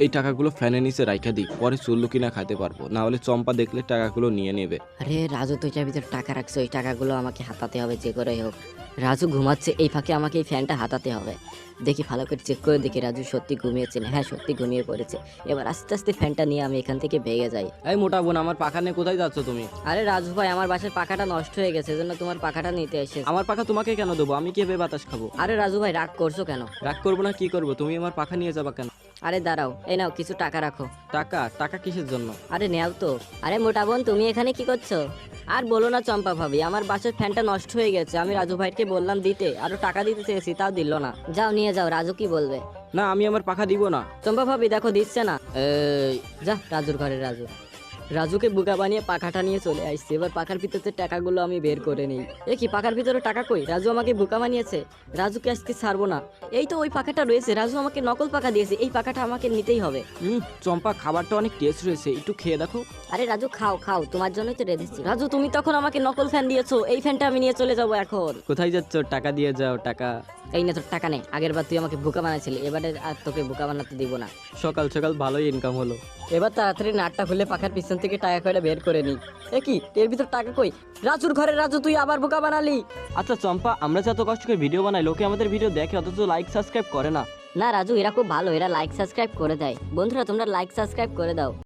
এই টাকাগুলো ফ্যানের নিচে রাইখা দিই, পরে চুল্লু কিনা খাইতে পারবো, না হলে চম্পা দেখলে টাকাগুলো নিয়ে নেবে। আরে রাজু তুই যার ভিতরে টাকা রাখছে ওই টাকাগুলো আমাকে হাতাতে হবে যে করে হোক। রাজু ঘুমাচ্ছে, এই ফাঁকে আমাকে এই ফ্যানটা হাতাতে হবে। দেখি ভালো করে চেক করে দেখি রাজু সত্যি ঘুমিয়েছে না। হ্যাঁ সত্যি ঘুমিয়ে পড়েছে। এবার আস্তে আস্তে ফ্যানটা নিয়ে আমি এখান থেকে ভেগে যাই। এই মোটা বোন, আমার পাখা নিয়ে কোথায় যাচ্ছ তুমি? আরে রাজু ভাই আমার বাসার পাখাটা নষ্ট হয়ে গেছে, এজন্য তোমার পাখাটা নিতে এসেছি। আমার পাখা তোমাকে কেন দেবো? আমি কিভাবে বাতাস খাবো? আরে রাজু ভাই রাগ করছো কেন? রাগ করবো না, কি করবো? তুমি আমার পাখা নিয়ে যাবা কেন? আরে দাঁড়াও, এই নাও কিছু টাকা রাখো। টাকা? টাকা কিসের জন্য? আরে নেও তো। আরে মোটা বোন তুমি এখানে কি করছো? আর বলো না চম্পা ভাবি, আমার বাসার ফ্যানটা নষ্ট হয়ে গেছে, আমি রাজু ভাইকে বললাম দিতে, আরো টাকা দিতে চেয়েছি তাও দিল না। যাও নিয়ে যাও, রাজু কি বলবে? না, আমি আমার পাখা দিব না। চম্পা ভাবি দেখো দিচ্ছে না। এই যা রাজুর ঘরে রাজু। রাজুকে বোকা বানিয়ে পাখাটা নিয়ে চলে আসছে। এবার পাখার ভিতরে টাকাগুলো আমি বের করে নেই। এ কি পাখার ভিতরে টাকা কই? রাজু আমাকে বোকা বানিয়েছে। রাজুকে আজকে ছাড়বো না। এই তো ওই পাখাটা রয়েছে, রাজু আমাকে নকল পাখা দিয়েছে, এই পাখাটা আমাকে নিতেই হবে। চম্পা, খাবারটা অনেক টেস্ট রয়েছে, একটু খেয়ে দেখো। আরে রাজু খাও খাও, তোমার জন্যই তো রেঁধেছি। রাজু তুমি তখন আমাকে নকল ফ্যান দিয়েছো, এই ফ্যানটা আমি নিয়ে চলে যাবো এখন। কোথায় যাচ্ছ? টাকা দিয়ে যাও। টাকা? এই না তোর টাকা নেই, আগের বার তুই আমাকে বোকা বানাইছিলি, এবারে আর তোকে বোকা বানাতে দিব না। সকাল সকাল ভালোই ইনকাম হলো। এবার তাড়াতাড়ি নাটটা খুলে পাখার পিছন থেকে টাকা কয়টা বের করে নিই। এ কি এর ভিতর টাকা কই? রাজুর ঘরে রাজু তুই আবার বোকা বানালি। আচ্ছা চম্পা, আমরা যত কষ্ট করে ভিডিও বানাই, লোকে আমাদের ভিডিও দেখে অথচ লাইক সাবস্ক্রাইব করে না। না রাজু এরা খুব ভালো, এরা লাইক সাবস্ক্রাইব করে দেয়। বন্ধুরা তোমরা লাইক সাবস্ক্রাইব করে দাও।